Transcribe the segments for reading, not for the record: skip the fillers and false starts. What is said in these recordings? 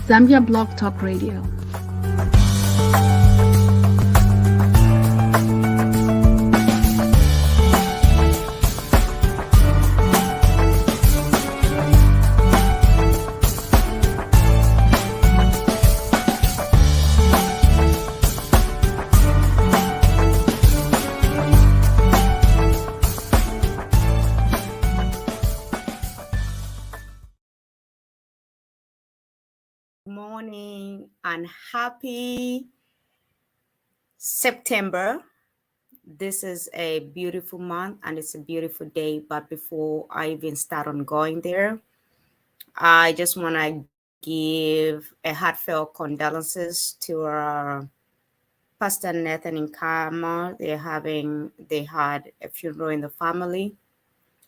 Zambia Blog Talk Radio. Morning and happy September. This is a beautiful month and it's a beautiful day. But before I even start on going there, I just want to give a heartfelt condolences to our Pastor Nathan in Karma. They had a funeral in the family.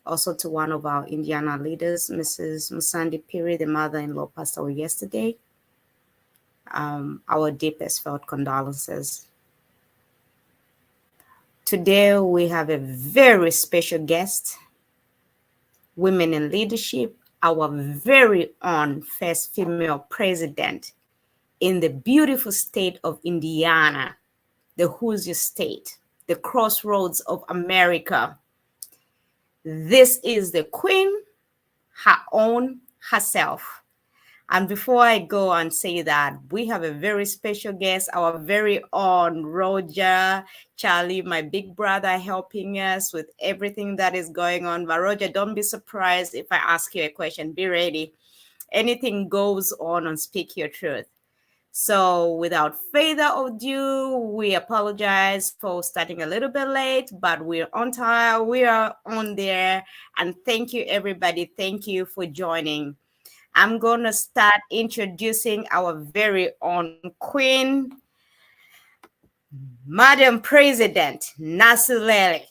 Also to one of our Indiana leaders, Mrs. Musandi Piri, the mother-in-law, passed away yesterday. Our deepest felt condolences. Today we have a very special guest, Women in Leadership, our very own first female president in the beautiful state of Indiana, the Hoosier state, the crossroads of America. This is the queen, her own herself. And before I go and say that, we have a very special guest, our very own Roger, Charlie, my big brother, helping us with everything that is going on. But Roger, don't be surprised if I ask you a question. Be ready. Anything goes on Speak Your Truth. So without further ado, we apologize for starting a little bit late, but we're on time. We are on there. And thank you, everybody. Thank you for joining. I'm going to start introducing our very own queen, Madam President Nasilele,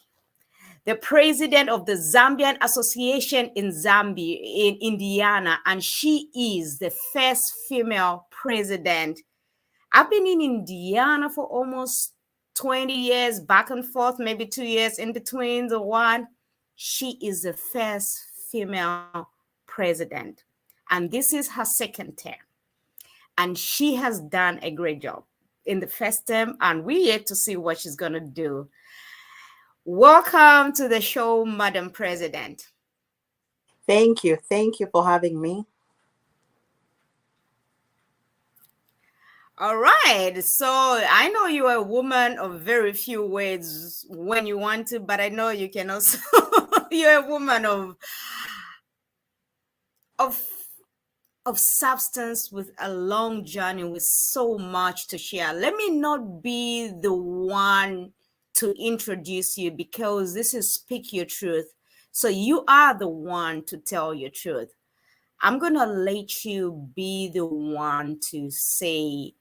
the president of the Zambian Association in Zambia, in Indiana, and she is the first female president. I've been in Indiana for almost 20 years, back and forth, maybe 2 years in between the one. She is the first female president. And this is her second term. And she has done a great job in the first term, and we're yet to see what she's going to do. Welcome to the show, Madam President. Thank you. Thank you for having me. All right. So I know you are a woman of very few words when you want to, but I know you can also, you're a woman of substance with a long journey with so much to share. Let me not be the one to introduce you because this is Speak Your Truth. So you are the one to tell your truth. I'm going to let you be the one to say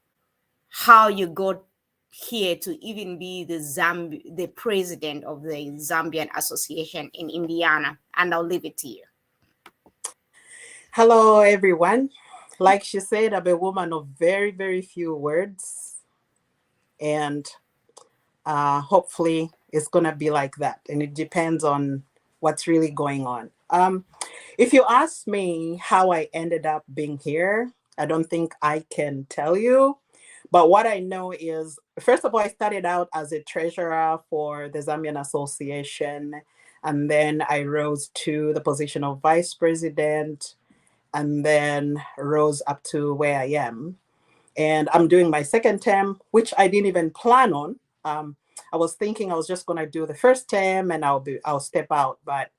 how you got here to even be the president of the Zambian Association in Indiana. And I'll leave it to you. Hello, everyone. Like she said, I'm a woman of very, very few words. And hopefully it's going to be like that. And it depends on what's really going on. If you ask me how I ended up being here, I don't think I can tell you. But what I know is, first of all, I started out as a treasurer for the Zambian Association. And then I rose to the position of vice president, and then rose up to where I am. And I'm doing my second term, which I didn't even plan on. I was thinking I was just going to do the first term and I'll step out. But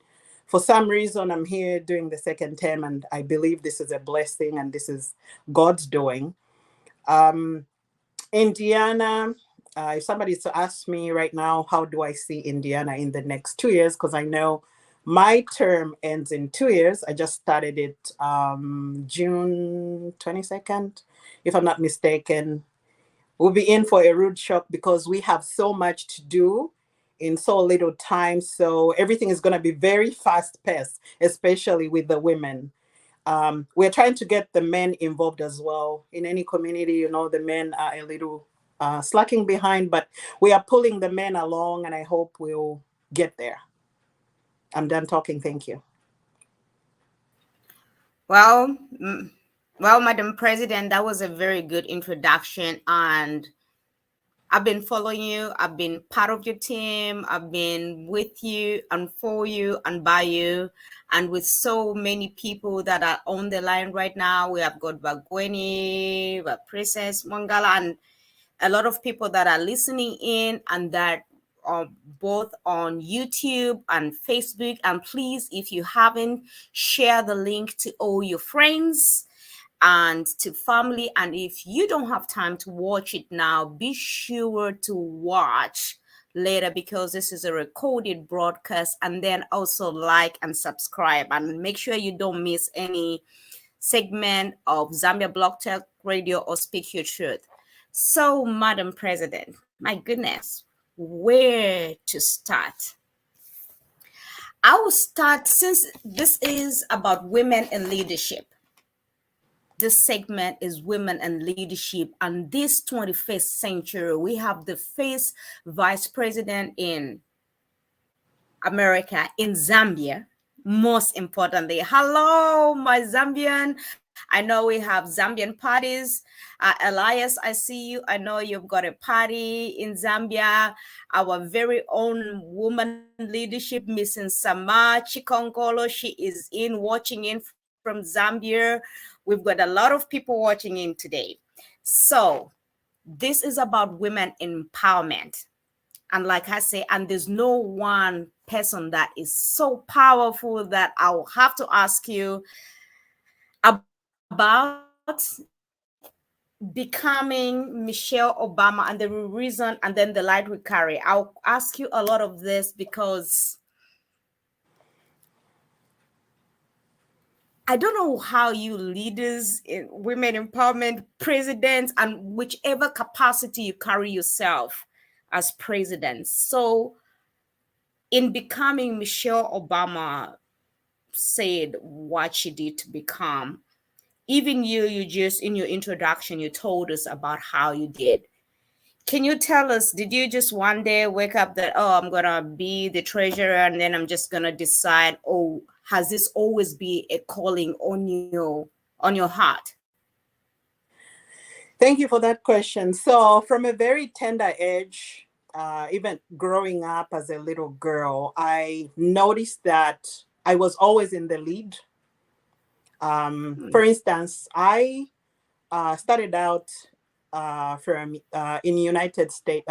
for some reason, I'm here doing the second term, and I believe this is a blessing and this is God's doing. Indiana, if somebody's to ask me right now, how do I see Indiana in the next 2 years? Because I know my term ends in 2 years. I just started it June 22nd, if I'm not mistaken. We'll be in for a rude shock because we have so much to do in so little time. So everything is going to be very fast-paced, especially with the women. We're trying to get the men involved as well. In any community, the men are a little slacking behind, but we are pulling the men along, and I hope we'll get there. I'm done talking. Thank you. Well, Well, Madam President, that was a very good introduction. And I've been following you. I've been part of your team. I've been with you and for you and by you. And with so many people that are on the line right now, we have got Bagweni, Princess Mangala, and a lot of people that are listening in and that are both on YouTube and Facebook. And please, if you haven't, share the link to all your friends and to family. And if you don't have time to watch it now, be sure to watch later because this is a recorded broadcast. And then also like and subscribe and make sure you don't miss any segment of Zambia Block Talk Radio or Speak Your Truth. So, Madam President, my goodness, where to start? I will start since this is about women in leadership. This segment is women and leadership. And this 21st century, we have the first vice president in America, in Zambia. Most importantly, hello, my Zambian. I know we have Zambian parties. Elias, I see you. I know you've got a party in Zambia. Our very own woman leadership, Mrs. Sama Chikongolo, she is in watching in from Zambia. We've got a lot of people watching in today. So, this is about women empowerment. And like I say, and there's no one person that is so powerful that I will have to ask you about becoming Michelle Obama and the reason, and then the light we carry. I'll ask you a lot of this because I don't know how you leaders in women empowerment, presidents, and whichever capacity you carry yourself as president. So, in becoming Michelle Obama said what she did to become, even you just in your introduction, you told us about how you did. Can you tell us, did you just one day wake up that, oh, I'm going to be the treasurer and then I'm just going to decide, oh, has this always been a calling on your heart? Thank you for that question. So, from a very tender age, even growing up as a little girl, I noticed that I was always in the lead. For instance, I started out from in United States,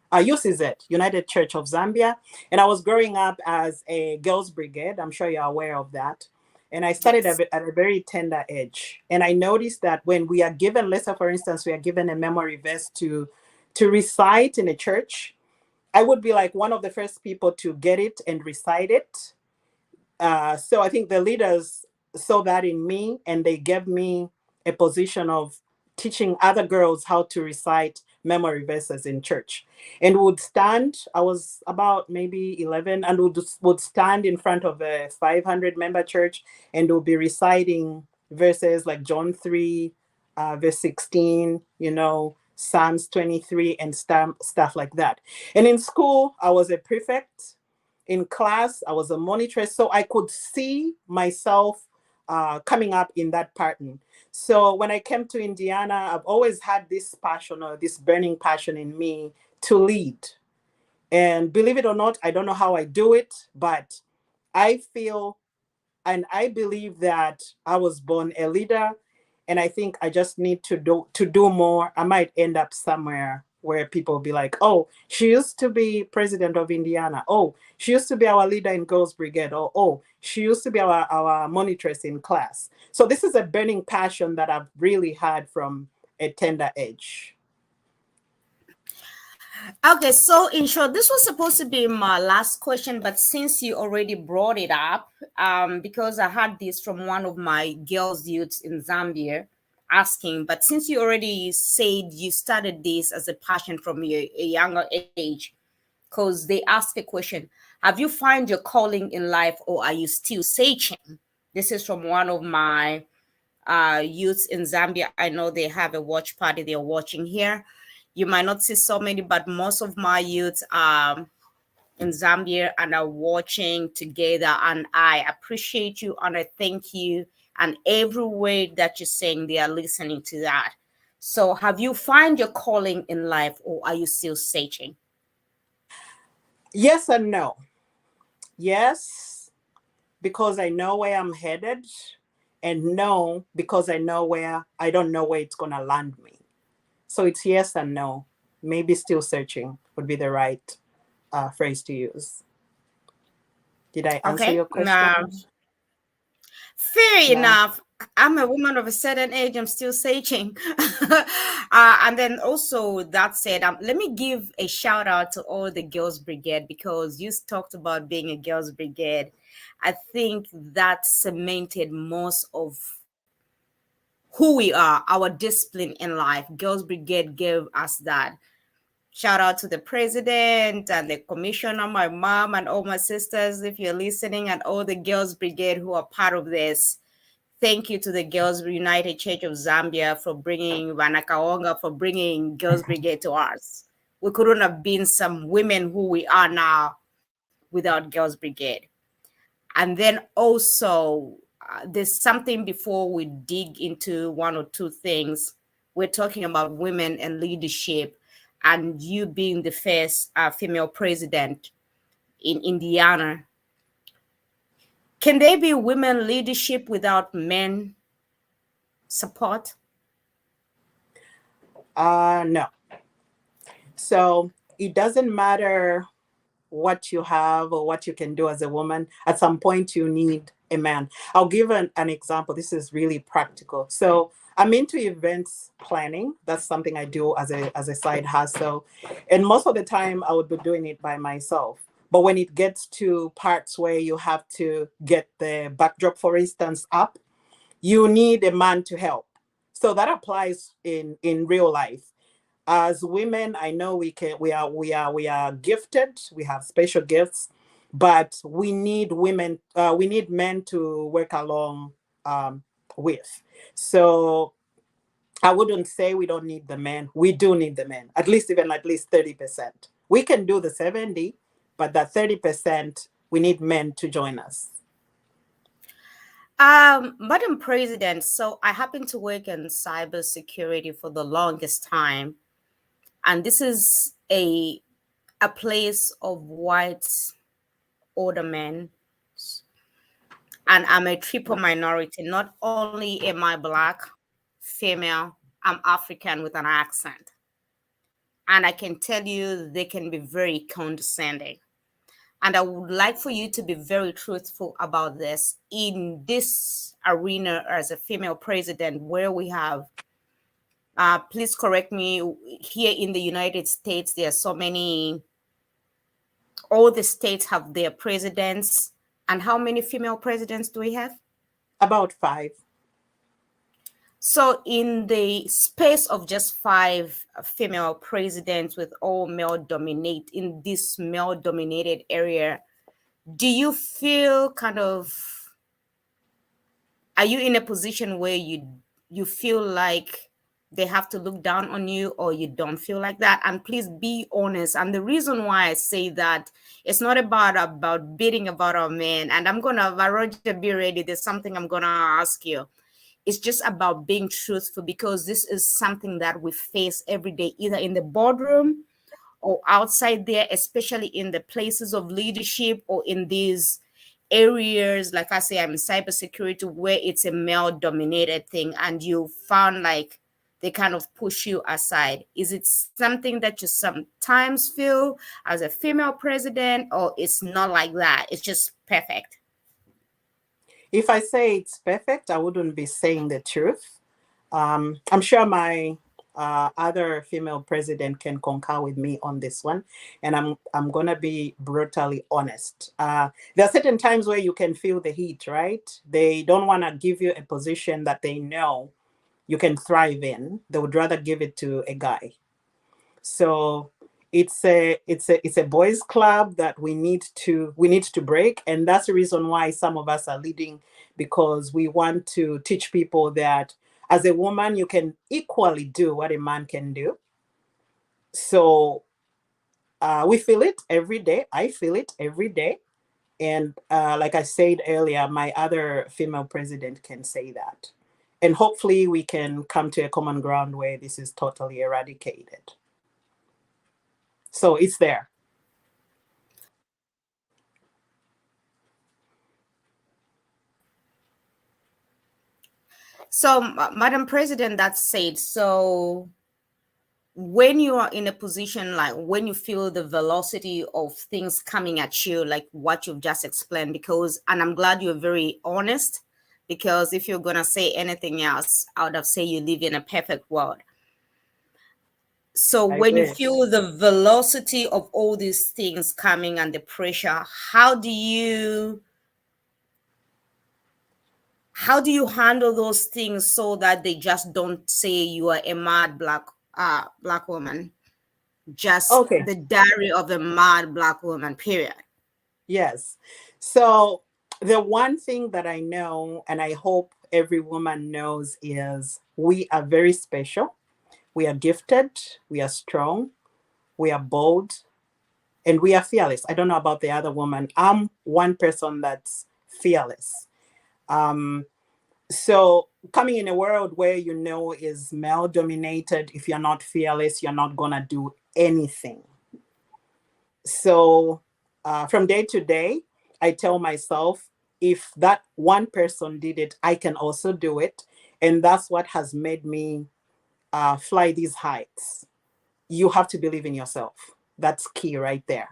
UCZ, United Church of Zambia, and I was growing up as a girls' brigade. I'm sure you're aware of that. And I started Yes. at a very tender age. And I noticed that when we are given, let's say, for instance, we are given a memory verse to recite in a church, I would be like one of the first people to get it and recite it. So I think the leaders saw that in me and they gave me a position of teaching other girls how to recite memory verses in church. And would stand, I was about maybe 11, and would stand in front of a 500 member church and would be reciting verses like John 3, verse 16, Psalms 23 and stuff like that. And in school, I was a prefect. In class, I was a monitress, so I could see myself coming up in that pattern. So when I came to Indiana, I've always had this passion or this burning passion in me to lead. And believe it or not, I don't know how I do it, but I feel and I believe that I was born a leader, and I think I just need to do more. I might end up somewhere where people will be like, "Oh, she used to be president of Indiana. Oh, she used to be our leader in Girls Brigade. Or oh, she used to be our monitress in class." So this is a burning passion that I've really had from a tender age. Okay, so in short, this was supposed to be my last question, but since you already brought it up, because I had this from one of my girls' youths in Zambia asking, but since you already said you started this as a passion from a younger age, because they asked a question, have you found your calling in life or are you still searching? This is from one of my youths in Zambia. I know they have a watch party they're watching here. You might not see so many, but most of my youths in Zambia and are watching together. And I appreciate you and I thank you and every word that you're saying, they are listening to that. So, have you find your calling in life, or are you still searching? Yes and no. Yes, because I know where I'm headed, and no, because I don't know where it's going to land me. So it's yes and no. Maybe still searching would be the right phrase to use. Did I answer Okay. your question? Fair Yeah. enough. I'm a woman of a certain age. I'm still searching. And then also that said, let me give a shout out to all the girls brigade, because you talked about being a girls brigade. I think that cemented most of who we are, our discipline in life. Girls brigade gave us that. Shout out to the president and the commissioner, my mom, and all my sisters, if you're listening, and all the girls brigade who are part of this. Thank you to the Girls United Church of Zambia for bringing Vanakaonga, for bringing Girls Brigade to us. We couldn't have been some women who we are now without Girls Brigade. And then also, there's something before we dig into one or two things. We're talking about women and leadership, and you being the first female president in Indiana. Can there be women leadership without men support? No. So it doesn't matter what you have or what you can do as a woman. At some point, you need a man. I'll give an example. This is really practical. So I'm into events planning. That's something I do as a side hustle. And most of the time, I would be doing it by myself. But when it gets to parts where you have to get the backdrop, for instance, up, you need a man to help. So that applies in real life. As women, I know we are gifted, we have special gifts, but we need we need men to work along um, with. So I wouldn't say we don't need the men. We do need the men, at least 30%. We can do the 70, but that 30%, we need men to join us. Madam President, so I happen to work in cybersecurity for the longest time, and this is a place of white older men, and I'm a triple minority. Not only am I black, female, I'm African with an accent, and I can tell you they can be very condescending. And I would like for you to be very truthful about this in this arena as a female president, where we have, please correct me, here in the United States, there are so many, all the states have their presidents. And how many female presidents do we have? About five. So, in the space of just five female presidents with all male dominate in this male dominated area, do you feel kind of, are you in a position where you feel like they have to look down on you, or you don't feel like that? And please be honest. And the reason why I say that, it's not about beating about our men. And I'm gonna, Roger, be ready, there's something I'm gonna ask you. It's just about being truthful, because this is something that we face every day, either in the boardroom or outside there, especially in the places of leadership or in these areas. Like I say, I'm in cybersecurity, where it's a male dominated thing, and you found like they kind of push you aside. Is it something that you sometimes feel as a female president, or it's not like that? It's just perfect. If I say it's perfect, I wouldn't be saying the truth. I'm sure my other female president can concur with me on this one, and I'm gonna be brutally honest. There are certain times where you can feel the heat, right? They don't want to give you a position that they know you can thrive in. They would rather give it to a guy. So it's a boys club that we need to break, and that's the reason why some of us are leading, because we want to teach people that as a woman you can equally do what a man can do. So we feel it every day. I feel it every day. And like I said earlier, my other female president can say that. And hopefully we can come to a common ground where this is totally eradicated. So it's there. So, Madam President, that said, so when you are in a position like when you feel the velocity of things coming at you, like what you've just explained, because, and I'm glad you're very honest, because if you're going to say anything else, I would have said you live in a perfect world. So I when you wish. feel the velocity of all these things coming and the pressure, how do you handle those things so that they just don't say you are a mad black woman, just Okay. the diary of a mad black woman, period? Yes. So the one thing that I know, and I hope every woman knows, is we are very special. We are gifted. We are strong. We are bold. And we are fearless. I don't know about the other woman. I'm one person that's fearless. Um, so coming in a world where is male dominated, if you're not fearless, you're not gonna do anything. So from day to day, I tell myself, if that one person did it, I can also do it. And that's what has made me fly these heights. You have to believe in yourself. That's key right there.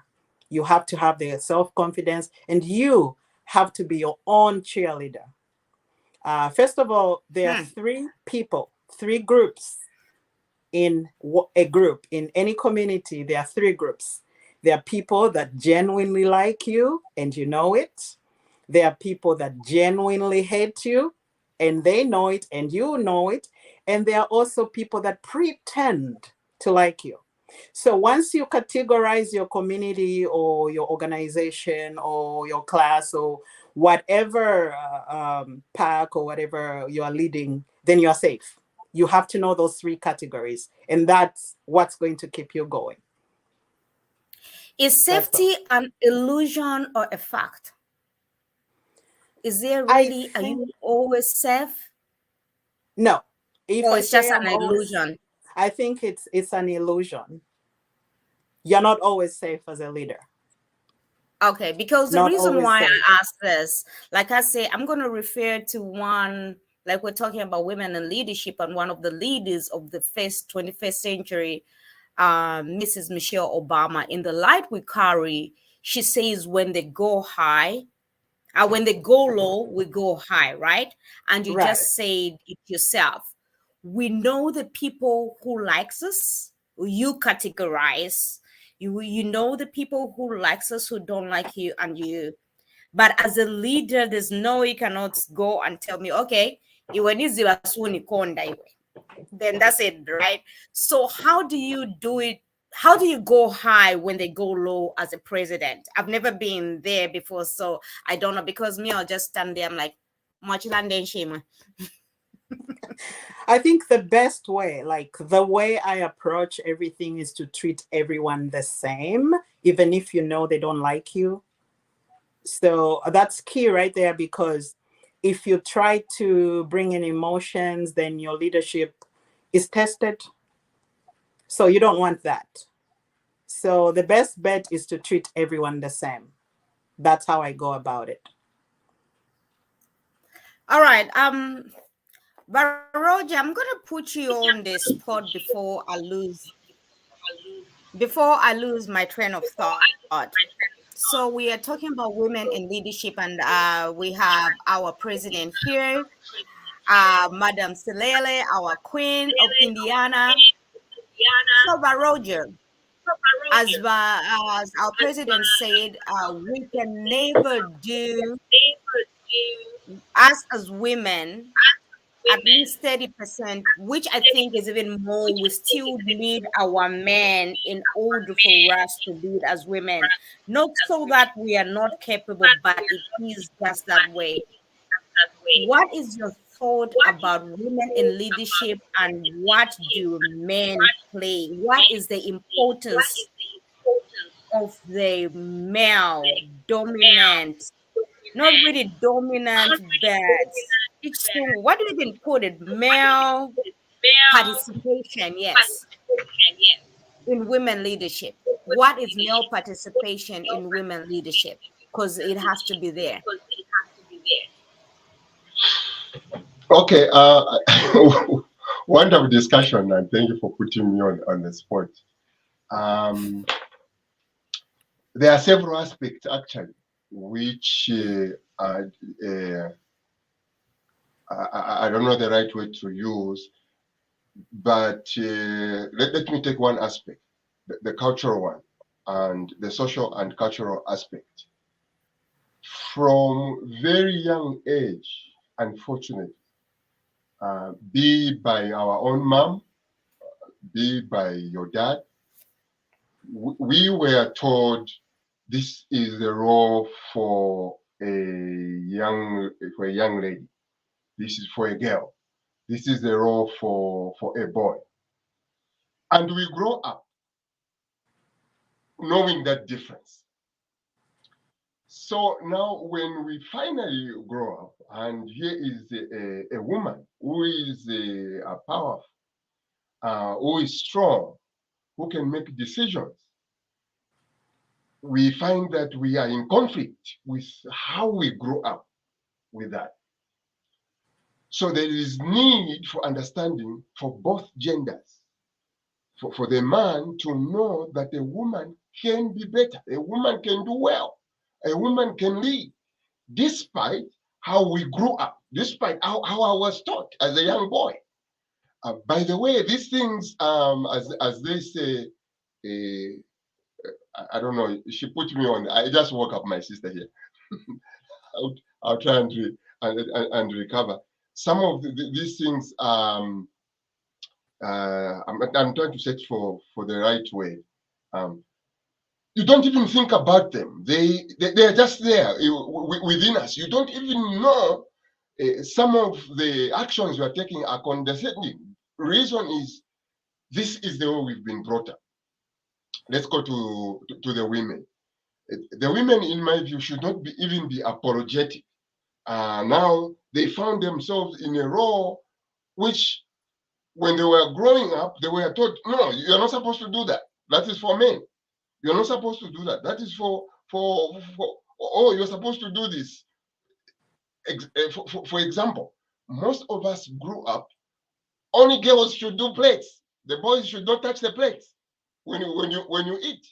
You have to have the self confidence, and you have to be your own cheerleader. First of all, there are Hmm. three people, three groups in a group. In any community, there are three groups. There are people that genuinely like you and you know it. There are people that genuinely hate you and they know it and you know it. And there are also people that pretend to like you. So once you categorize your community or your organization or your class or whatever pack or whatever you are leading, then you are safe. You have to know those three categories, and that's what's going to keep you going. Is That's all. safety an illusion or a fact? Is there I really, are think you always safe, no. If or I it's just say an I'm always, illusion? I think it's an illusion. You're not always safe as a leader. Okay, because the Not reason always why safe. I asked this, like I say, I'm going to refer to one, like we're talking about women in leadership, and one of the leaders of the first 21st century, Mrs. Michelle Obama. In the light we carry, she says, when they go high, when they go low, we go high, right? And you Right. just said it yourself. We know the people who likes us. You categorize. You know the people who likes us, who don't like you, and you. But as a leader, there's no, you cannot go and tell me, okay, iwe niziba suni konda iwe. Then that's it, right? So how do you do it? How do you go high when they go low as a president? I've never been there before, so I don't know, because me, I'll just stand there. I'm like, much land and shame. I think the best way, like the way I approach everything, is to treat everyone the same, even if you know they don't like you. So that's key right there, because if you try to bring in emotions, then your leadership is tested. So you don't want that. So the best bet is to treat everyone the same. That's how I go about it. All right. Baroja, I'm gonna put you on the spot before I lose my train of thought. So we are talking about women in leadership, and we have our president here, Madam Silele, our queen of Indiana. So, Baroja, as our president said, we can never do, us as women, at least 30%, which I think is even more. We still need our men in order for us to lead as women. Not so that we are not capable, but it is just that way. What is your thought about women in leadership, and what do men play? What is the importance of the male dominant, not really dominant, but it's what do you even put it? Male participation, yes, in women leadership. What is male participation in women leadership? Because it has to be there. Okay, wonderful discussion, and thank you for putting me on the spot. Um, there are several aspects actually which uh, I don't know the right way to use, but let me take one aspect, the cultural one, and the social and cultural aspect. From very young age, unfortunately, be by our own mom, be by your dad, we were told this is the role for a young lady. This is for a girl. This is the role for a boy. And we grow up knowing that difference. So now when we finally grow up, and here is a woman who is powerful, who is strong, who can make decisions, we find that we are in conflict with how we grew up with that. So there is need for understanding for both genders, for the man to know that a woman can be better, a woman can do well, a woman can lead, despite how we grew up, despite how I was taught as a young boy. By the way, these things, as they say, I don't know, she put me on, I just woke up my sister here. I'll, I'll try and recover. Some of these things, I'm trying to search for the right way. Um, you don't even think about them. They are just there within us. You don't even know some of the actions you are taking are condescending. Reason is this is the way we've been brought up. Let's go to the women. The women, in my view, should not even be apologetic. Now they found themselves in a role which, when they were growing up, they were told, no, you're not supposed to do that. That is for men. You're not supposed to do that. That is for oh, you're supposed to do this. For example, most of us grew up, only girls should do plates. The boys should not touch the plates when you eat.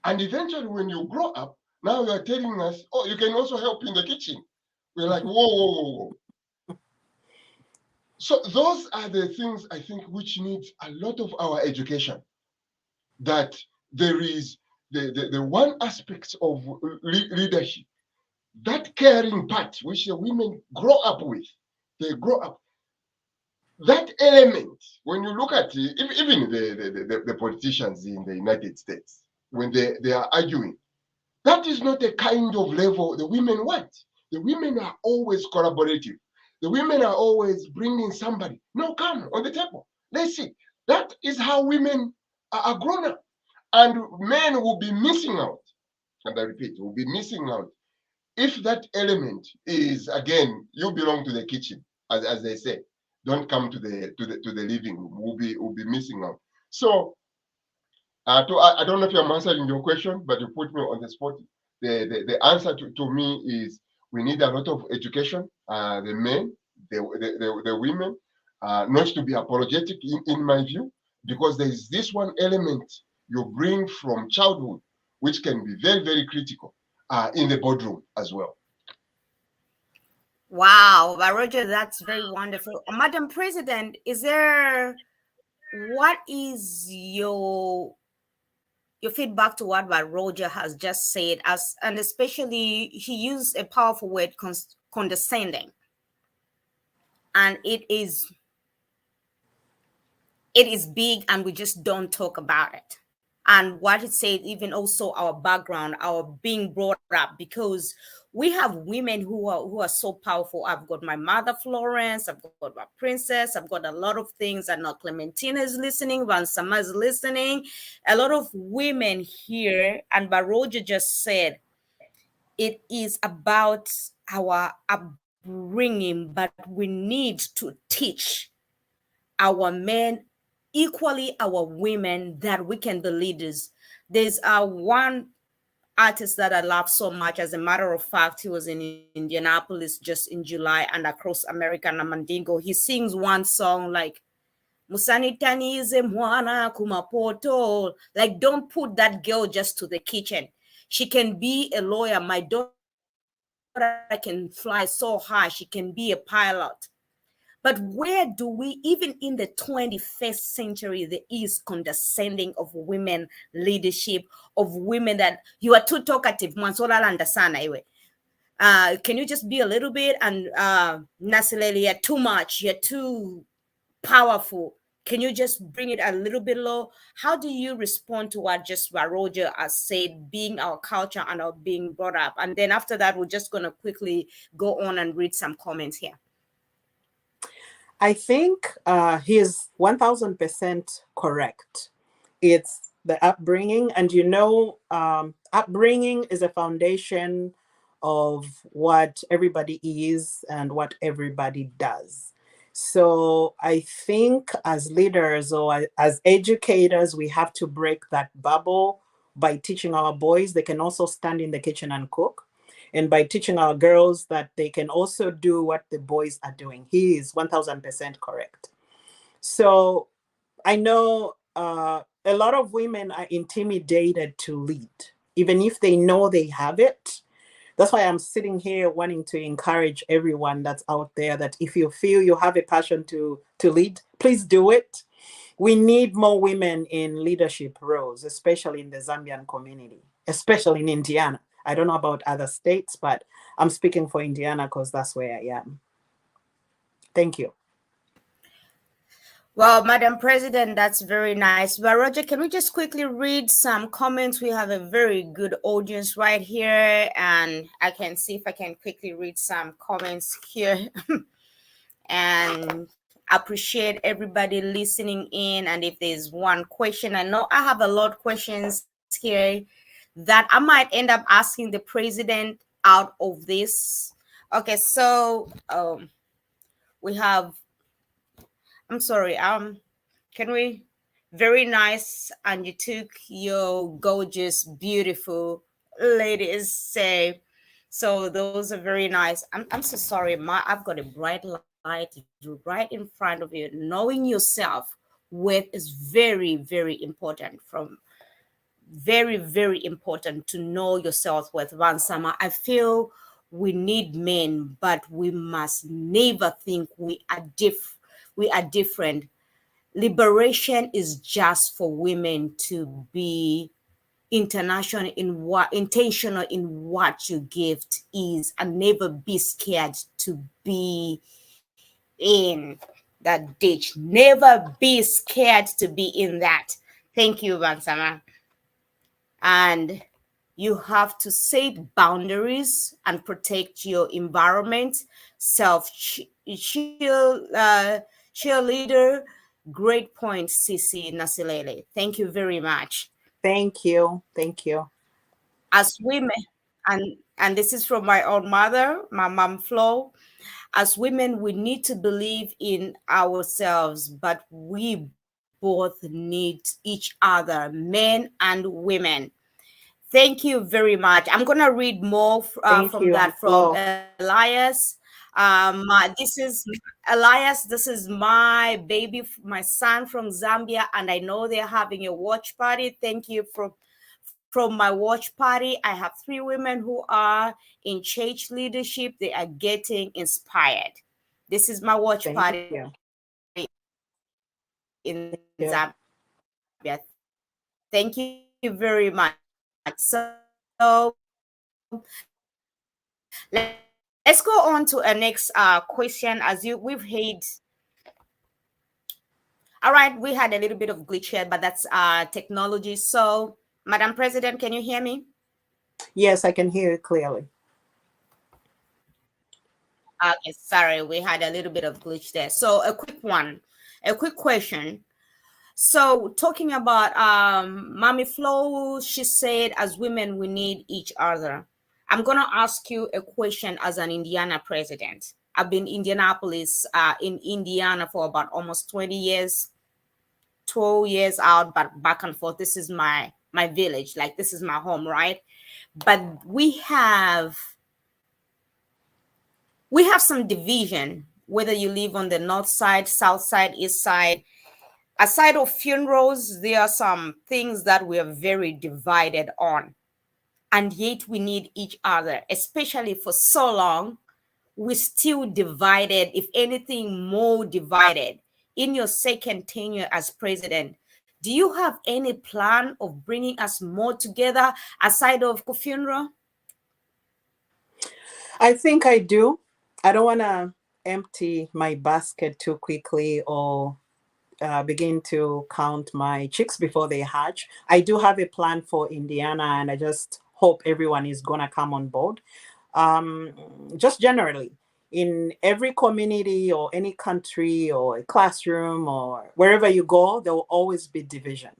And eventually, when you grow up, now you are telling us, oh, you can also help in the kitchen. We're like, whoa, whoa, whoa, whoa. So those are the things I think which needs a lot of our education. That there is the one aspect of leadership, that caring part which the women grow up with. They grow up. That element, when you look at it, even the politicians in the United States, when they are arguing, that is not the kind of level the women want. The women are always collaborative. The women are always bringing somebody. No, come on the table. Let's see. That is how women are grown up. And men will be missing out. And I repeat, will be missing out if that element is, again, you belong to the kitchen, as they say. Don't come to the living room. We'll be missing out. So I don't know if I'm answering your question, but you put me on the spot. The answer to me is we need a lot of education, the men, the women, not to be apologetic in my view, because there is this one element you bring from childhood, which can be very, very critical in the boardroom as well. Wow, but Roger, that's very wonderful. Madam President, what is your feedback to what Roger has just said, and especially he used a powerful word, condescending, and it is big, and we just don't talk about it. And what it said, even also our background, our being brought up, because we have women who are so powerful. I've got my mother Florence, I've got my princess, I've got a lot of things. I know Clementina is listening, Vansama is listening, a lot of women here. And Baroja just said it is about our upbringing, but we need to teach our men, equally our women, that we can be leaders. There's one artist that I love so much. As a matter of fact, he was in Indianapolis just in July and across America, Namandingo. He sings one song like Musanitanize mwana kumapoto. Like, don't put that girl just to the kitchen. She can be a lawyer. My daughter can fly so high. She can be a pilot. But where do we, even in the 21st century, there is condescending of women leadership, of women that you are too talkative. Mansola understand anyway. Can you just be a little bit? And Nasilele, you're too much. You're too powerful. Can you just bring it a little bit low? How do you respond to what Roger has said, being our culture and our being brought up? And then after that, we're just gonna quickly go on and read some comments here. I think he is 1000% correct. It's the upbringing, and upbringing is a foundation of what everybody is and what everybody does. So I think as leaders or as educators, we have to break that bubble by teaching our boys they can also stand in the kitchen and cook, and by teaching our girls that they can also do what the boys are doing. He is 1000% correct. So I know a lot of women are intimidated to lead, even if they know they have it. That's why I'm sitting here wanting to encourage everyone that's out there that if you feel you have a passion to lead, please do it. We need more women in leadership roles, especially in the Zambian community, especially in Indiana. I don't know about other states, but I'm speaking for Indiana because that's where I am. Thank you. Well, Madam President, that's very nice. But Roger, can we just quickly read some comments? We have a very good audience right here, and I can see if I can quickly read some comments here. And appreciate everybody listening in. And if there's one question, I know I have a lot of questions here that I might end up asking the president out of this. Okay, so we have, I'm sorry, can we, very nice, and you took your gorgeous, beautiful ladies say. So those are very nice. I'm so sorry, I've got a bright light right in front of you. Knowing yourself with is very, very important. From very, very important to know yourself with Vansama. I feel we need men, but we must never think we are different. Liberation is just for women to be intentional in what your gift is, and never be scared to be in that ditch. Never be scared to be in that. Thank you, Vansama. And you have to set boundaries and protect your environment. Cheerleader, great point, Sisi Nasilele. Thank you very much. Thank you. Thank you. As women, and this is from my own mother, my mom Flo. As women, we need to believe in ourselves, but we both need each other, men and women. Thank you very much. I'm gonna read more from that from Flo. Elias. This is Elias. This is my baby, my son from Zambia, and I know they're having a watch party. Thank you from my watch party. I have 3 women who are in church leadership. They are getting inspired. This is my watch party in Zambia. Thank you very much. So let's go on to a next question. All right, we had a little bit of glitch here, but that's technology. So, Madam President, can you hear me? Yes, I can hear you clearly. Okay, sorry, we had a little bit of glitch there. So, a quick question. So, talking about Mami Flo, she said, as women, we need each other. I'm going to ask you a question as an Indiana president. I've been in Indiana for about almost 20 years, 12 years out, but back and forth. This is my village, like this is my home, right? But we have some division, whether you live on the north side, south side, east side. Aside of funerals, there are some things that we are very divided on. And yet we need each other, especially for so long. We're still divided, if anything, more divided. In your second tenure as president, do you have any plan of bringing us more together aside of the funeral? I think I do. I don't want to empty my basket too quickly or begin to count my chicks before they hatch. I do have a plan for Indiana, and I just hope everyone is going to come on board. Just generally, in every community or any country or a classroom or wherever you go, there will always be division.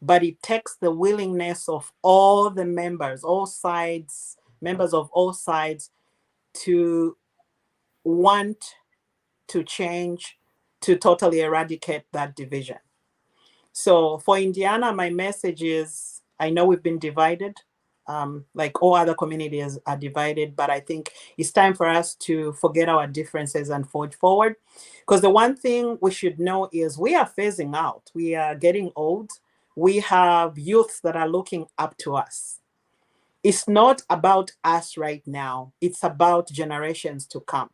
But it takes the willingness of all the members, all sides, members of all sides, to want to change, to totally eradicate that division. So for Indiana, my message is, I know we've been divided, like all other communities are divided, but I think it's time for us to forget our differences and forge forward. Because the one thing we should know is we are phasing out. We are getting old. We have youths that are looking up to us. It's not about us right now. It's about generations to come.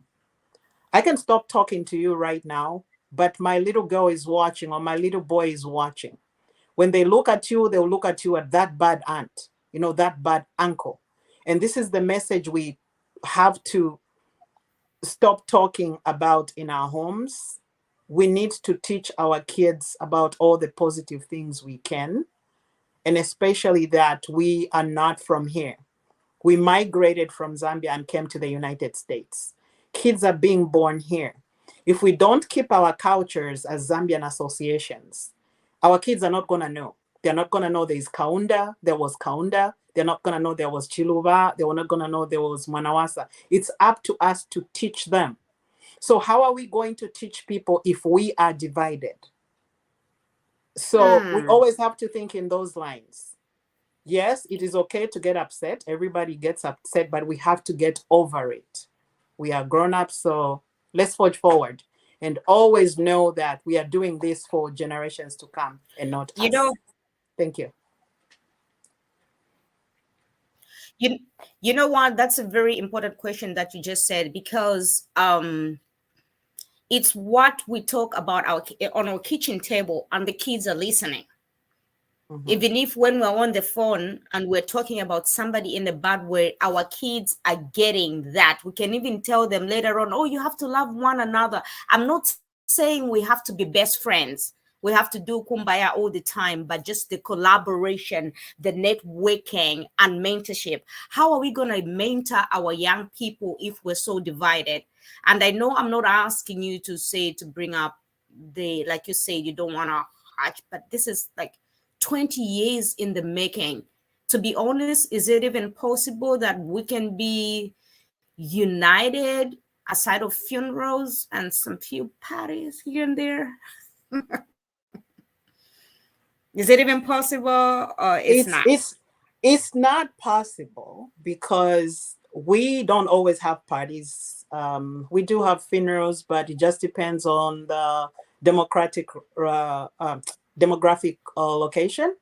I can stop talking to you right now, but my little girl is watching or my little boy is watching. When they look at you, they'll look at you at that bad aunt, that bad uncle. And this is the message we have to stop talking about in our homes. We need to teach our kids about all the positive things we can, and especially that we are not from here. We migrated from Zambia and came to the United States. Kids are being born here. If we don't keep our cultures as Zambian associations, our kids are not going to know. They're not going to know there was Kaunda. They're not going to know there was Chiluba. They're not going to know there was Manawasa. It's up to us to teach them. So how are we going to teach people if we are divided? So we always have to think in those lines. Yes, it is okay to get upset. Everybody gets upset, but we have to get over it. We are grown-ups, so let's forge forward and always know that we are doing this for generations to come and not us. Thank you. You know what? That's a very important question that you just said, because it's what we talk about on our kitchen table, and the kids are listening. Mm-hmm. Even if when we're on the phone and we're talking about somebody in a bad way, our kids are getting that. We can even tell them later on, oh, you have to love one another. I'm not saying we have to be best friends. We have to do kumbaya all the time, but just the collaboration, the networking and mentorship. How are we going to mentor our young people if we're so divided? And I know I'm not asking you to bring up like you said, you don't want to hatch, but this is like 20 years in the making. To be honest, is it even possible that we can be united aside of funerals and some few parties here and there? Is it even possible, or it's not? It's not possible because we don't always have parties. We do have funerals, but it just depends on the demographic location.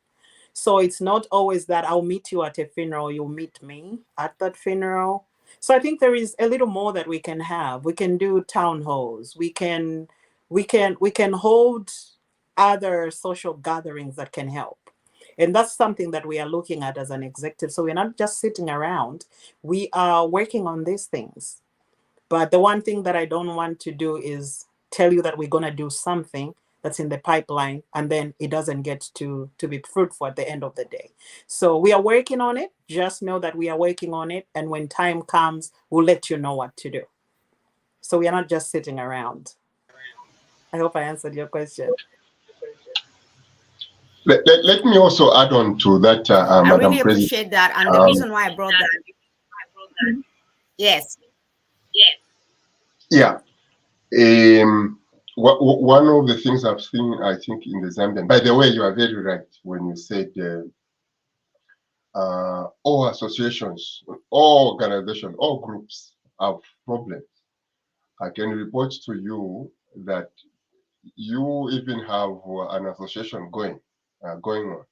So it's not always that I'll meet you at a funeral, you'll meet me at that funeral. So I think there is a little more that we can have. We can do town halls. We can hold other social gatherings that can help. And that's something that we are looking at as an executive. So we're not just sitting around. We are working on these things. But the one thing that I don't want to do is tell you that we're going to do something that's in the pipeline and then it doesn't get to be fruitful at the end of the day. So we are working on it. Just know that we are working on it. And when time comes, we'll let you know what to do. So we are not just sitting around. I hope I answered your question. Let me also add on to that, I Madam really appreciate President. that. And the reason why I brought that. Yes. Yeah. One of the things I've seen, I think, in the Zambian. By the way, you are very right when you said all associations, all organizations, all groups have problems. I can report to you that you even have an association going on.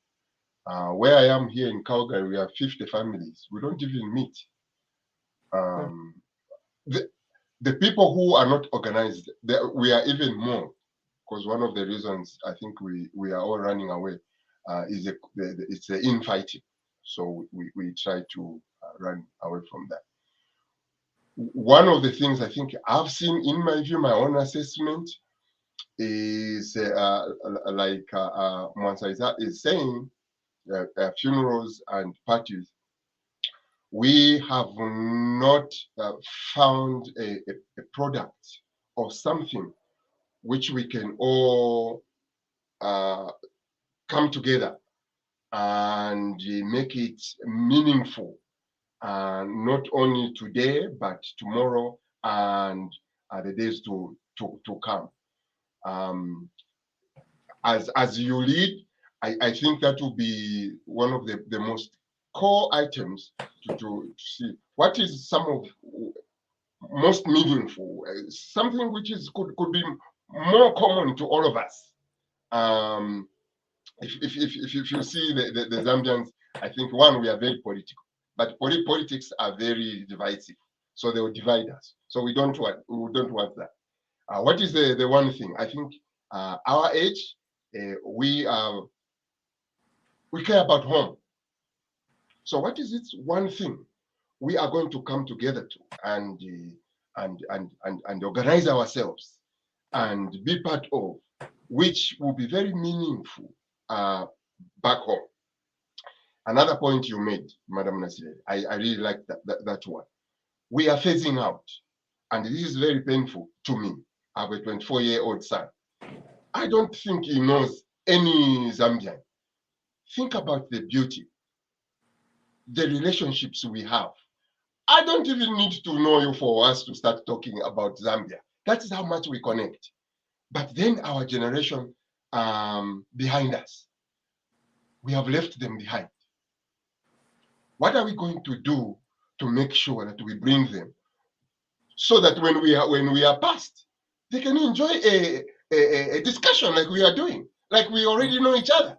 Where I am here in Calgary, we have 50 families. We don't even meet. Um, the, the people who are not organized, we are even more, because one of the reasons I think we are all running away is it's the infighting. So we try to run away from that. One of the things I think I've seen, in my view, my own assessment, is like Mwansa is saying, funerals and parties, we have not found a product or something which we can all come together and make it meaningful, not only today but tomorrow and the days to come. Um, as you lead, I think that will be one of the most core items to see what is some of most meaningful, something which is could be more common to all of us. Um, if you see the Zambians, I think one, we are very political, but politics are very divisive, so they will divide us. So we don't want that. What is the one thing I think our age, we care about home. So what is it one thing we are going to come together to and organize ourselves and be part of, which will be very meaningful back home. Another point you made, Madam Nasilele, I really like that one. We are phasing out, and this is very painful to me. I have a 24-year-old son. I don't think he knows any Zambian. Think about the beauty, the relationships we have. I don't even need to know you for us to start talking about Zambia. That is how much we connect. But then our generation behind us, we have left them behind. What are we going to do to make sure that we bring them so that when we are past, they can enjoy a discussion like we are doing, like we already know each other.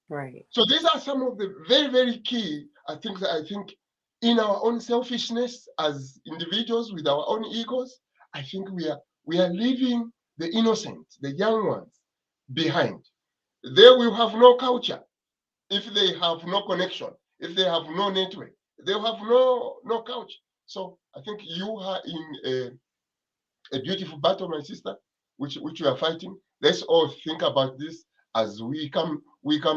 Right. So these are some of the very, very key things that I think in our own selfishness as individuals with our own egos, I think we are leaving the innocent, the young ones behind. They will have no culture if they have no connection, if they have no network, they have no culture. So I think you are in a beautiful battle, my sister, which we are fighting. Let's all think about this as we come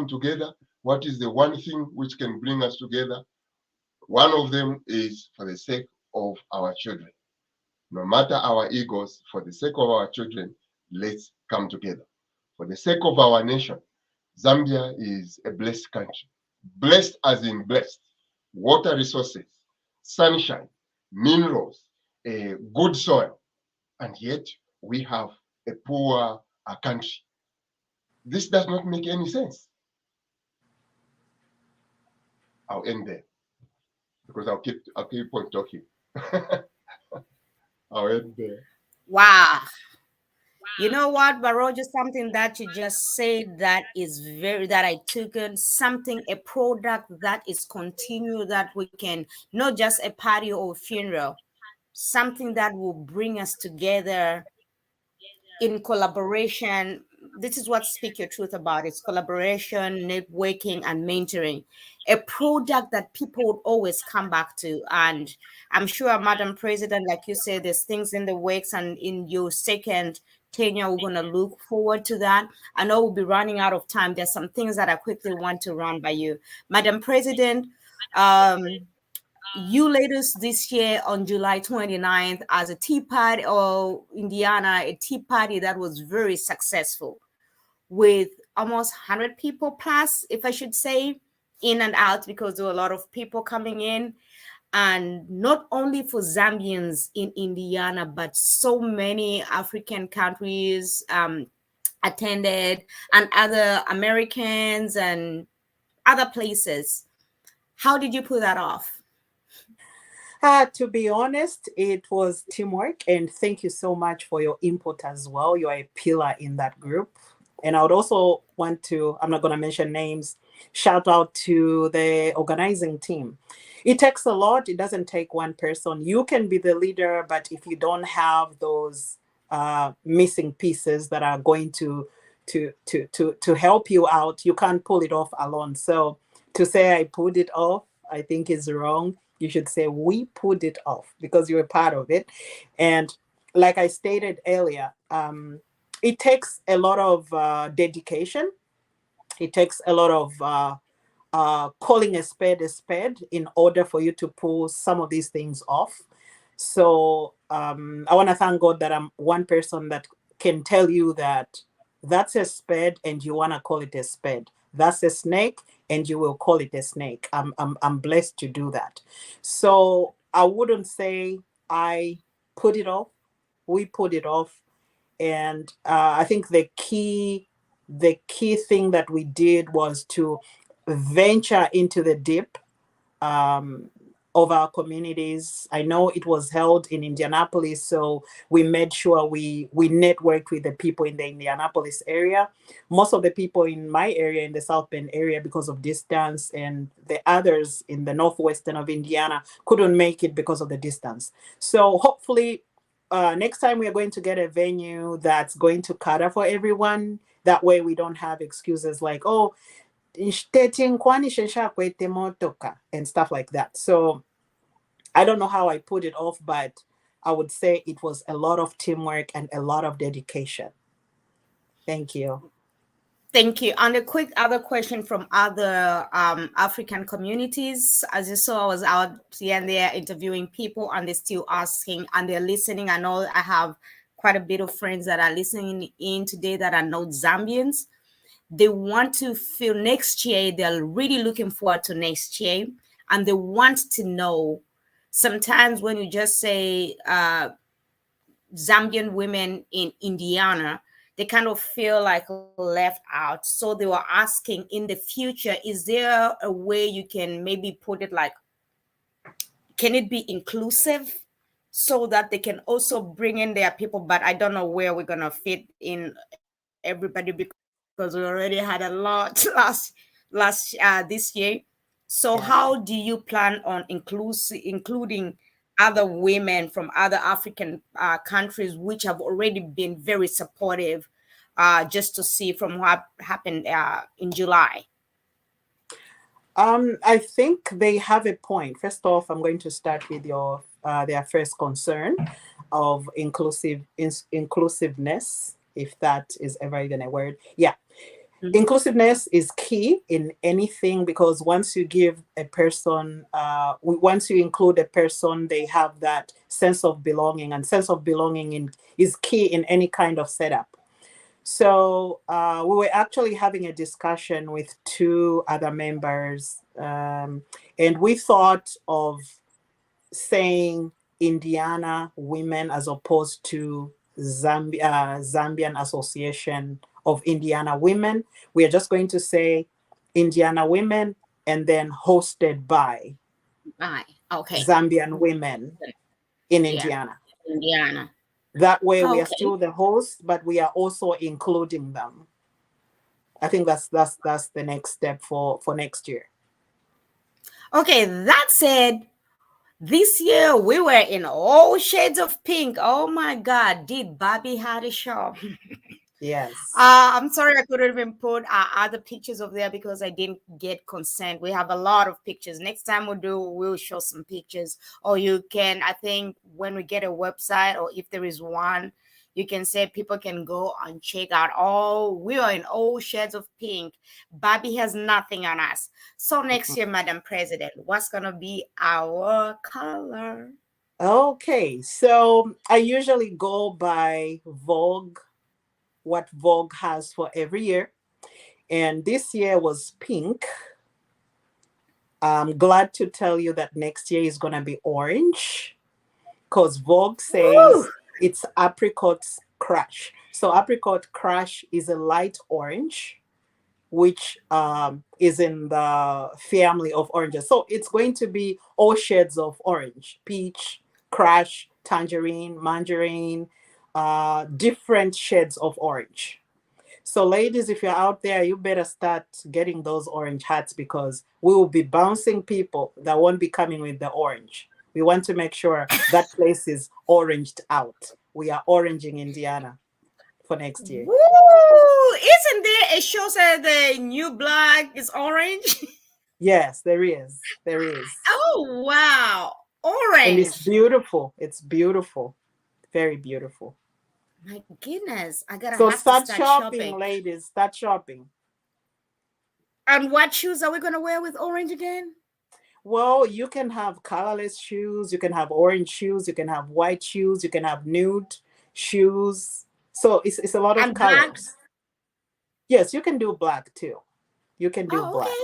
together. What is the one thing which can bring us together? One of them is for the sake of our children. No matter our egos, for the sake of our children, let's come together. For the sake of our nation, Zambia is a blessed country. Blessed as in blessed. Water resources, sunshine, minerals, a good soil, and yet we have a poor country. This does not make any sense. I'll end there because I'll keep on talking. I'll end there. Wow. You know what, Baroja, something that you just said that is very, that I took in something, a product that is continued, that we can, not just a party or funeral, something that will bring us together in collaboration. This is what Speak Your Truth about. It's collaboration, networking, and mentoring. A product that people would always come back to. And I'm sure, Madam President, like you said, there's things in the works, and in your second tenure, we're going to look forward to that. I know we'll be running out of time. There's some things that I quickly want to run by you. Madam President, you led us this year on July 29th as a tea party, or Indiana, a tea party that was very successful with almost 100 people plus, if I should say, in and out, because there were a lot of people coming in. and not only for Zambians in Indiana, but so many African countries attended, and other Americans and other places. How did you pull that off? To be honest, it was teamwork, and thank you so much for your input as well. You are a pillar in that group. And I would also want to, I'm not going to mention names, shout out to the organizing team. It takes a lot. It doesn't take one person. You can be the leader, but if you don't have those missing pieces that are going to help you out, you can't pull it off alone. So to say I pulled it off, I think is wrong. You should say we pulled it off because you're a part of it. And like I stated earlier, it takes a lot of dedication. It takes a lot of calling a spade in order for you to pull some of these things off. So I want to thank God that I'm one person that can tell you that that's a spade and you want to call it a spade. That's a snake and you will call it a snake. I'm blessed to do that. So I wouldn't say I put it off. We put it off. And I think the key thing that we did was to venture into the deep um, of our communities. I know it was held in Indianapolis, so we made sure we networked with the people in the Indianapolis area. Most of the people in my area, in the South Bend area, because of distance, and the others in the northwestern of Indiana couldn't make it because of the distance. So hopefully, next time we are going to get a venue that's going to cater for everyone. That way, we don't have excuses like, "Oh, and stuff like that." So I don't know how I put it off, but I would say it was a lot of teamwork and a lot of dedication. Thank you. Thank you. And a quick other question from other African communities. As you saw, I was out here and there interviewing people, and they're still asking and they're listening. I know I have quite a bit of friends that are listening in today that are not Zambians. They want to feel next year, they're really looking forward to next year, and they want to know. Sometimes when you just say Zambian women in Indiana, they kind of feel like left out. So they were asking, in the future, is there a way you can maybe put it like, can it be inclusive so that they can also bring in their people? But I don't know where we're gonna fit in everybody because we already had a lot last this year. So how Yeah. do you plan on including other women from other African countries which have already been very supportive, just to see from what happened in July? I think they have a point. First off, I'm going to start with your their first concern of inclusiveness, if that is ever even a word. Yeah, inclusiveness is key in anything because once you give a person, once you include a person, they have that sense of belonging, and sense of belonging is key in any kind of setup. So we were actually having a discussion with two other members, and we thought of saying Indiana women as opposed to Zambian Association of Indiana Women. We are just going to say Indiana Women and then hosted by Right. Okay. Zambian women in Yeah. Indiana. Indiana. That way we are Okay. still the host, but we are also including them. I think that's the next step for next year. Okay. That said, this year we were in all shades of pink. Oh my God, did Bobby had a show? Yes. I'm sorry I couldn't even put other pictures of there because I didn't get consent. We have a lot of pictures. Next time we'll show some pictures. Or you can, I think, when we get a website or if there is one, you can say people can go and check out. Oh, we are in all shades of pink. Bobby has nothing on us. So next year, Madam President, what's gonna be our color? Okay, so I usually go by Vogue, what Vogue has for every year. And this year was pink. I'm glad to tell you that next year is going to be orange because Vogue says Woo! it's apricot crush. So apricot crush is a light orange, which is in the family of oranges. So it's going to be all shades of orange: peach, crush, tangerine, mandarin, different shades of orange. So, ladies, if you're out there, you better start getting those orange hats because we will be bouncing people that won't be coming with the orange. We want to make sure that place is oranged out. We are oranging Indiana for next year. Woo! Isn't there a show said the new black is orange? Yes, there is. There is. Oh wow. And it's Orange. beautiful. It's beautiful. Very beautiful. My goodness. I gotta So have to start start shopping, shopping. ladies. Start shopping. And what shoes are we gonna wear with orange again? Well, you can have colorless shoes, you can have orange shoes, you can have white shoes, you can have nude shoes. So it's a lot of And black. colors. Yes, you can do black too. You can do Oh, black. okay.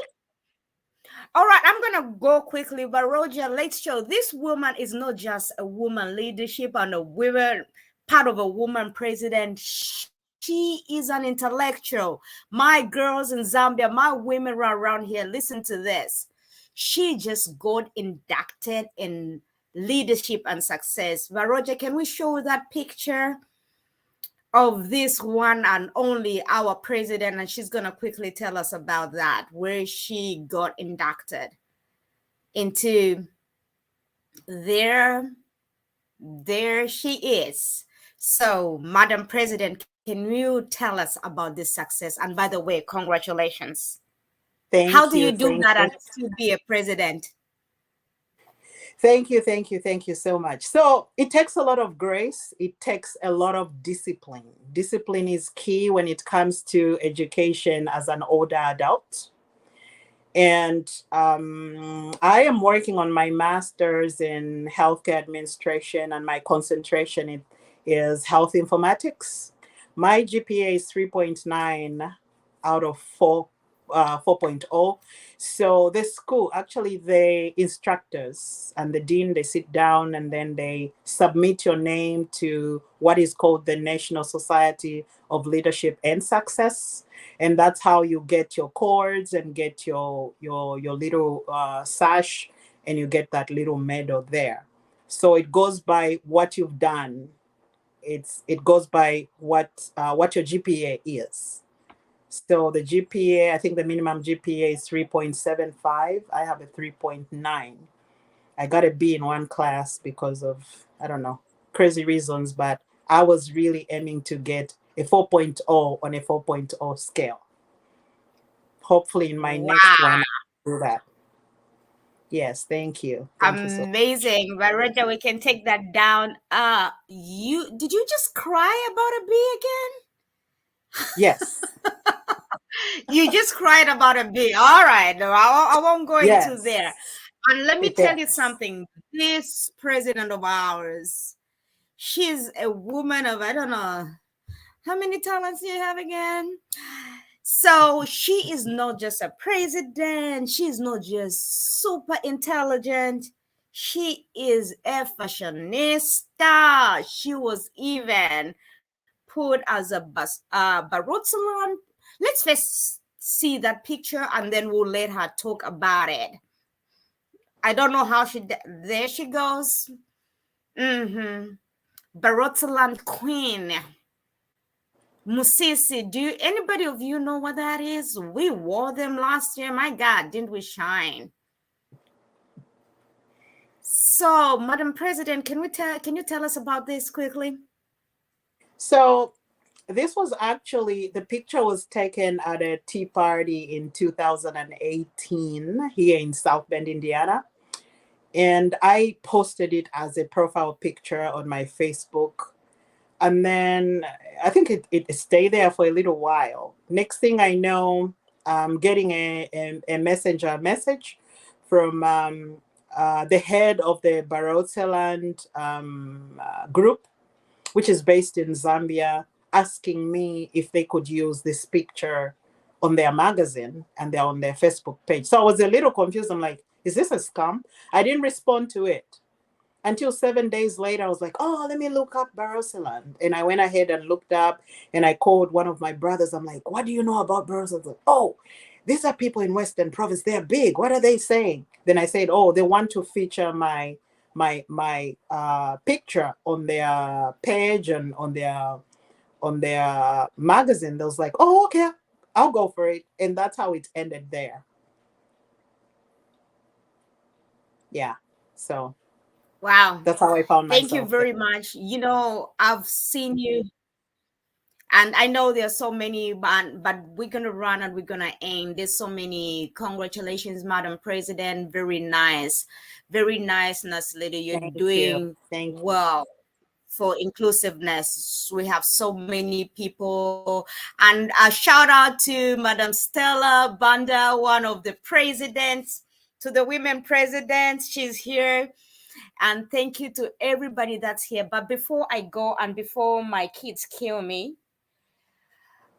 All right, I'm gonna go quickly, but Roger, let's show this woman is not just a woman leadership and a woman part of a woman president. She is an intellectual. My girls in Zambia, my women around here, listen to this. She just got inducted in leadership and success. But Roger, can we show that picture of this one and only our president? And she's gonna quickly tell us about that, where she got inducted into. There she is. So, Madam President, can you tell us about this success? And by the way, congratulations. How Thank do you you. do Thank that you. and still be a president? Thank you. Thank you. Thank you so much. So it takes a lot of grace. It takes a lot of discipline. Discipline is key when it comes to education as an older adult. And I am working on my master's in healthcare administration, and my concentration is health informatics. My GPA is 3.9 out of 4.0. So the school, actually, the instructors and the dean, they sit down and then they submit your name to what is called the National Society of Leadership and Success, and that's how you get your cords and get your little sash, and you get that little medal there. So it goes by what you've done. It goes by what your GPA is. So the GPA, I think the minimum GPA is 3.75. I have a 3.9. I got a B in one class because of, I don't know, crazy reasons, but I was really aiming to get a 4.0 on a 4.0 scale. Hopefully in my next Wow. one, I'll do that. Yes, thank you. Thank you so Amazing. But Roger, we can take that down. You did you just cry about a bee again? Yes. You just cried about a bee. All right. No, I won't go into Yes. there. And let me tell you Yes. something. This president of ours, she's a woman of, I don't know, how many talents do you have again? So she is not just a president. She's not just super intelligent. She is a fashionista. She was even put as a Barotsalon. Let's first see that picture and then we'll let her talk about it. I don't know how there she goes. Barotsaland Queen. Musisi, do anybody of you know what that is? We wore them last year. My God, didn't we shine? So, Madam President, can you tell us about this quickly? So this was actually, the picture was taken at a tea party in 2018 here in South Bend, Indiana. And I posted it as a profile picture on my Facebook. And then I think it stayed there for a little while. Next thing I know, I'm getting a messenger message from the head of the Barotseland group, which is based in Zambia, asking me if they could use this picture on their magazine and they're on their Facebook page. So I was a little confused. I'm like, is this a scam? I didn't respond to it until 7 days later. I was like, oh, let me look up Barosiland. And I went ahead and looked up, and I called one of my brothers. I'm like, what do you know about Barosiland? Like, oh, these are people in Western Province. They're big. What are they saying? Then I said, oh, they want to feature my picture on their page and on their magazine. They was like, oh, okay, I'll go for it. And that's how it ended there. Yeah. So Wow. that's how I found Thank you myself there. very much. I've seen you, and I know there's so many, but we're gonna run and we're gonna aim. There's so many. Congratulations, Madam President. Very nice, Nasilele. You're Thank you. doing Thank you. well for inclusiveness. We have so many people, and a shout out to Madam Stella Banda, one of the presidents, to the women presidents. She's here. And thank you to everybody that's here. But before I go and before my kids kill me,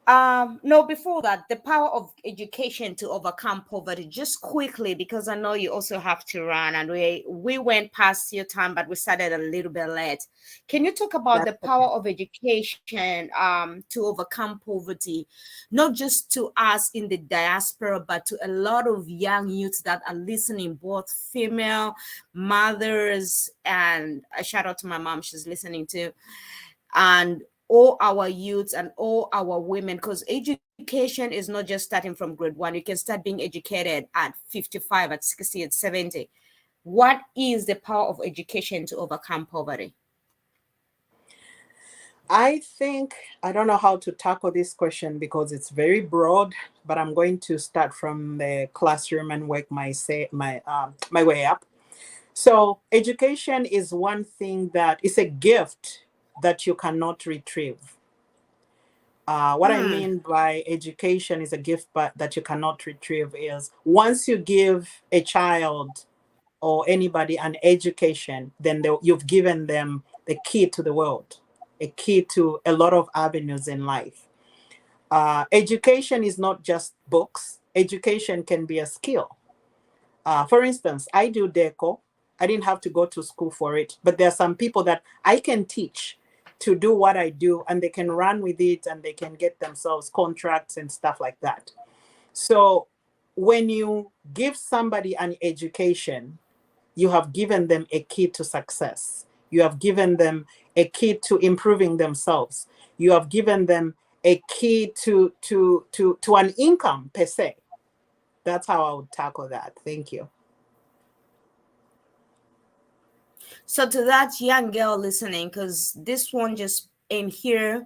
no, before that, the power of education to overcome poverty. Just quickly, because I know you also have to run, and we went past your time, but we started a little bit late. Can you talk about That's the power of education to overcome poverty, not just to us in the diaspora, but to a lot of young youths that are listening, both female mothers, and a shout out to my mom, she's listening too, and all our youths and all our women, because education is not just starting from grade 1. You can start being educated at 55, at 60, at 70. What is the power of education to overcome poverty? I think I don't know how to tackle this question because it's very broad, but I'm going to start from the classroom and work my way up. So education is one thing that is a gift that you cannot retrieve. What I Hmm. mean by education is a gift but that you cannot retrieve is once you give a child or anybody an education, then you've given them the key to the world, a key to a lot of avenues in life. Education is not just books. Education can be a skill. For instance, I do deco. I didn't have to go to school for it, but there are some people that I can teach to do what I do, and they can run with it and they can get themselves contracts and stuff like that. So when you give somebody an education, you have given them a key to success. You have given them a key to improving themselves. You have given them a key to an income per se. That's how I would tackle that. Thank you. So to that young girl listening, because this one just in here,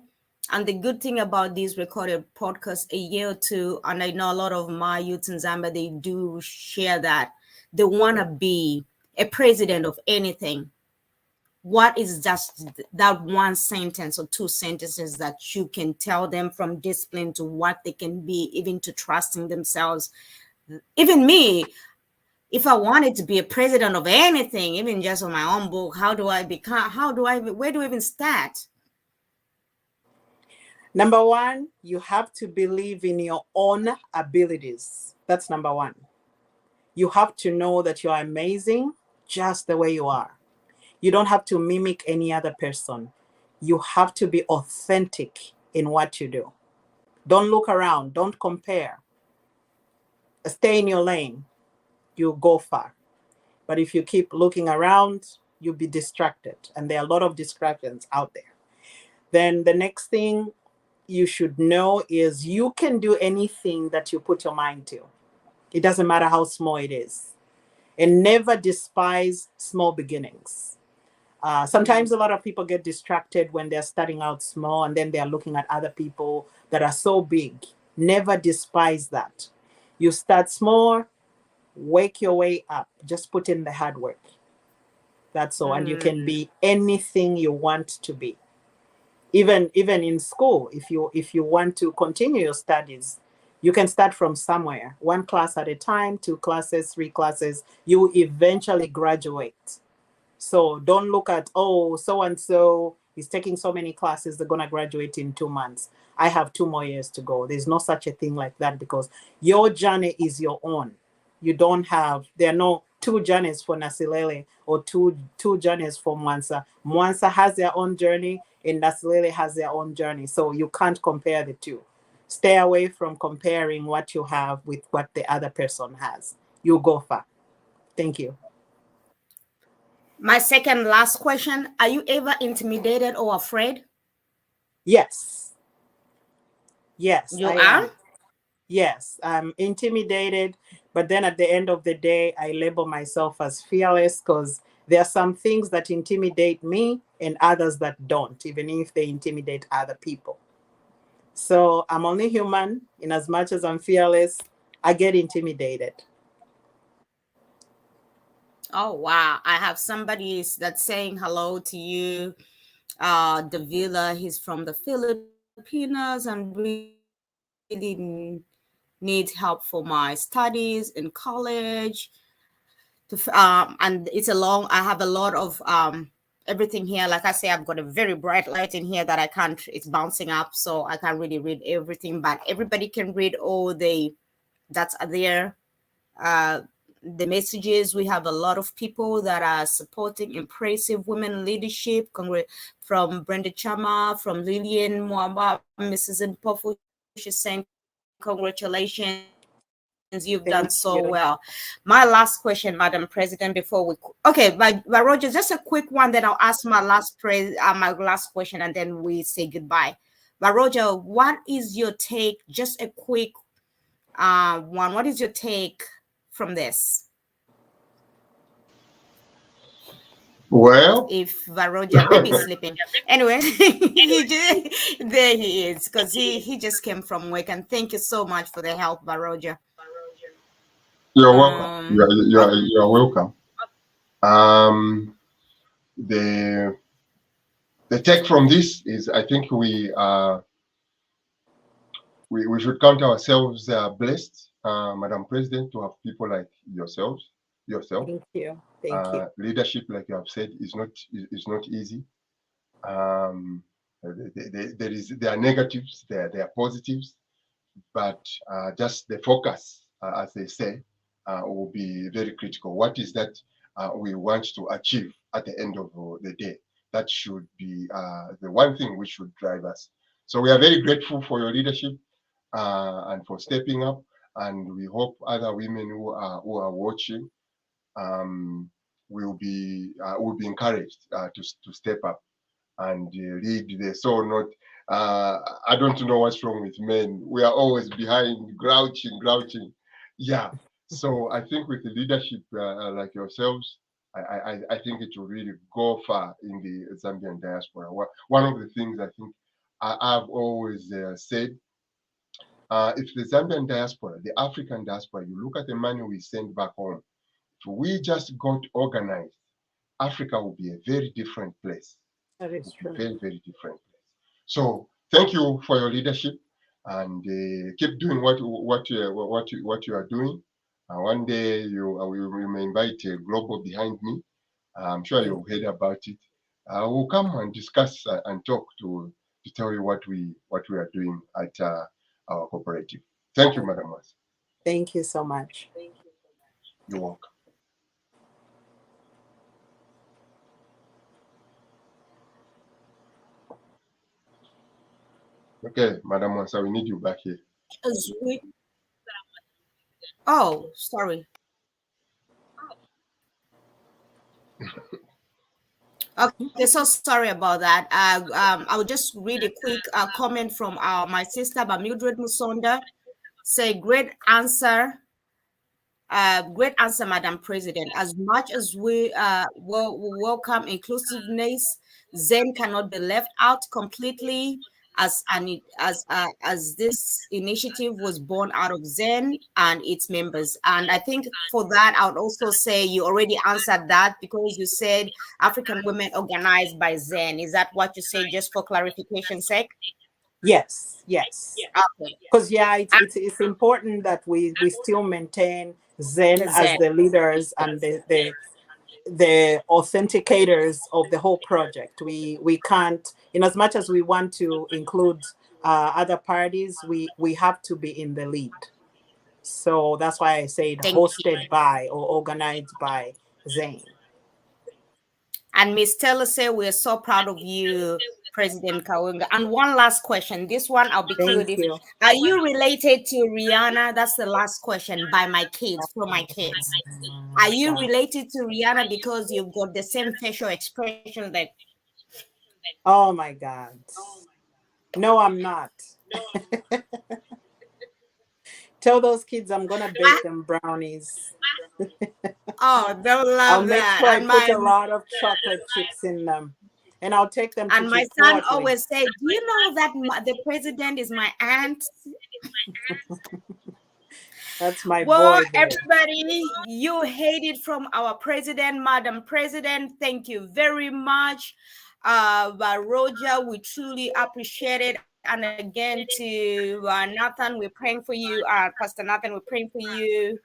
and the good thing about these recorded podcasts, a year or two, and I know a lot of my youths in Zambia, they do share that they want to be a president of anything. What is just that one sentence or two sentences that you can tell them, from discipline to what they can be, even to trusting themselves? Even me, if I wanted to be a president of anything, even just on my own book, how do I become? Where do I even start? Number one, you have to believe in your own abilities. That's number one. You have to know that you are amazing just the way you are. You don't have to mimic any other person. You have to be authentic in what you do. Don't look around, don't compare. Stay in your lane. You'll go far. But if you keep looking around, you'll be distracted. And there are a lot of distractions out there. Then the next thing you should know is you can do anything that you put your mind to. It doesn't matter how small it is. And never despise small beginnings. Sometimes a lot of people get distracted when they're starting out small and then they're looking at other people that are so big. Never despise that. You start small, work your way up. Just put in the hard work. That's all. And you can be anything you want to be. Even in school, if you want to continue your studies, you can start from somewhere, one class at a time, 2 classes, 3 classes. You eventually graduate. So don't look at, oh, so and so He's taking so many classes, they're going to graduate in 2 months. I have 2 more years to go. There's no such a thing like that because your journey is your own. You don't have, there are no two journeys for Nasilele or two journeys for Mwansa. Mwansa has their own journey and Nasilele has their own journey. So you can't compare the two. Stay away from comparing what you have with what the other person has. You go far. Thank you. My second last question, are you ever intimidated or afraid? Yes. Yes, You I are? am. Yes, I'm intimidated, but then at the end of the day, I label myself as fearless because there are some things that intimidate me and others that don't, even if they intimidate other people. So I'm only human. In as much as I'm fearless, I get intimidated. Oh wow, I have somebody that's saying hello to you. Davila, he's from the Filipinos and really need help for my studies in college. And it's a long. I have a lot of everything here. Like I say, I've got a very bright light in here that I can't. It's bouncing up, so I can't really read everything. But everybody can read all the that's there. Uh, the messages. We have a lot of people that are supporting impressive women leadership. From Brenda Chama, from Lillian Mwamba, Mrs. Mpofu, she's saying congratulations, you've done so well. My Thank last you. question, Madam President, before we okay, but Roger, just a quick one. Then I'll ask my last question, and then we say goodbye. But Roger, what is your take? Just a quick one. What is your take from this? Well, If Varoja maybe he's sleeping. Anyway, there he is because he just came from work. And thank you so much for the help, Varoja. you're welcome. Oh, You're welcome. Um, the the take from this is, I think we should count ourselves blessed, Madam President, to have people like yourself. Thank you. Thank you. Leadership, like you have said, is not easy. Um, there are negatives, there are positives, but just the focus, as they say, will be very critical. What is that we want to achieve at the end of the day? That should be the one thing which should drive us. So we are very grateful for your leadership and for stepping up. And we hope other women who are watching will be encouraged to step up and lead the so not. I don't know what's wrong with men. We are always behind, grouching. Yeah. So I think with the leadership like yourselves, I think it will really go far in the Zambian diaspora. One of the things I think I've always said, if the Zambian diaspora, the African diaspora, you look at the money we send back home, if we just got organized, Africa will be a very different place. That is true. Very, very different place. So thank you for your leadership and keep doing what you are doing. One day we may invite a global behind me. I'm sure you've heard about it. We'll come and discuss and talk to tell you what we are doing at our cooperative. Thank you, Madam Was. Thank you so much. You're welcome. Okay, Madam Wansa, we need you back here. as we, oh, sorry. Okay, so sorry about that. I'll just read a quick comment from my sister, Mildred Musonda. Say, great answer, Madam President. As much as we welcome inclusiveness, Zen cannot be left out completely. As this initiative was born out of Zen and its members, and I think for that I would also say you already answered that because you said African women organized by Zen. Is that what you said? Just for clarification sake. Yes, yes. Okay. Because yeah, it's important that we still maintain Zen The as Zen. the leaders and the the authenticators of the whole project. We can't, in as much as we want to include other parties, we have to be in the lead. So that's why I said Thank hosted by or organized by Zane. And Miss Taylor said, we're so proud of you, President Kaingu. And one last question. This one, I'll be clear with Thank you. you. Are you related to Rihanna? That's the last question by my kids, from my kids. Are you related to Rihanna because you've got the same facial expression that? Oh my God. No, I'm not. Tell those kids I'm gonna bake them brownies. Oh, they'll I'll love make that. sure I And put a lot of chocolate chips in them, and I'll take them to my son Chipotle. always said, do you know that the president is my aunt? That's my Well, boy there. everybody, you hate it from our president, Madam President. Thank you very much. But Roger, we truly appreciate it. And again, to Nathan, we're praying for you. Pastor Nathan, we're praying for you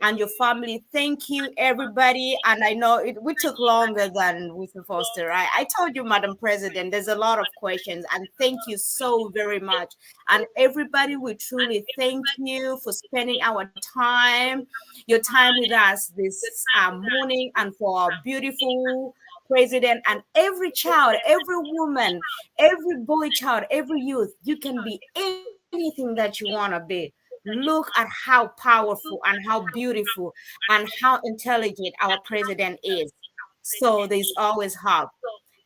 and your family. Thank you, everybody. And I know we took longer than we supposed to, right? I told you, Madam President, there's a lot of questions. And thank you so very much. And everybody, we truly thank you for spending your time with us this morning, and for our beautiful president and every child, every woman, every boy child, every youth. You can be anything that you want to be. Look at how powerful and how beautiful and how intelligent our president is. So there's always hope.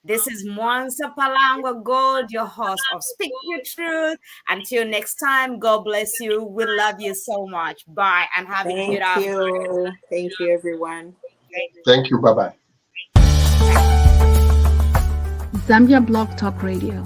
This is Mwansa Palangwa Gold, your host of Speak Your Truth. Until next time, God bless you. We love you so much. Bye, and have a good Thank afternoon. you. Thank you, everyone. Thank you. Bye bye. Zambia Blog Talk Radio.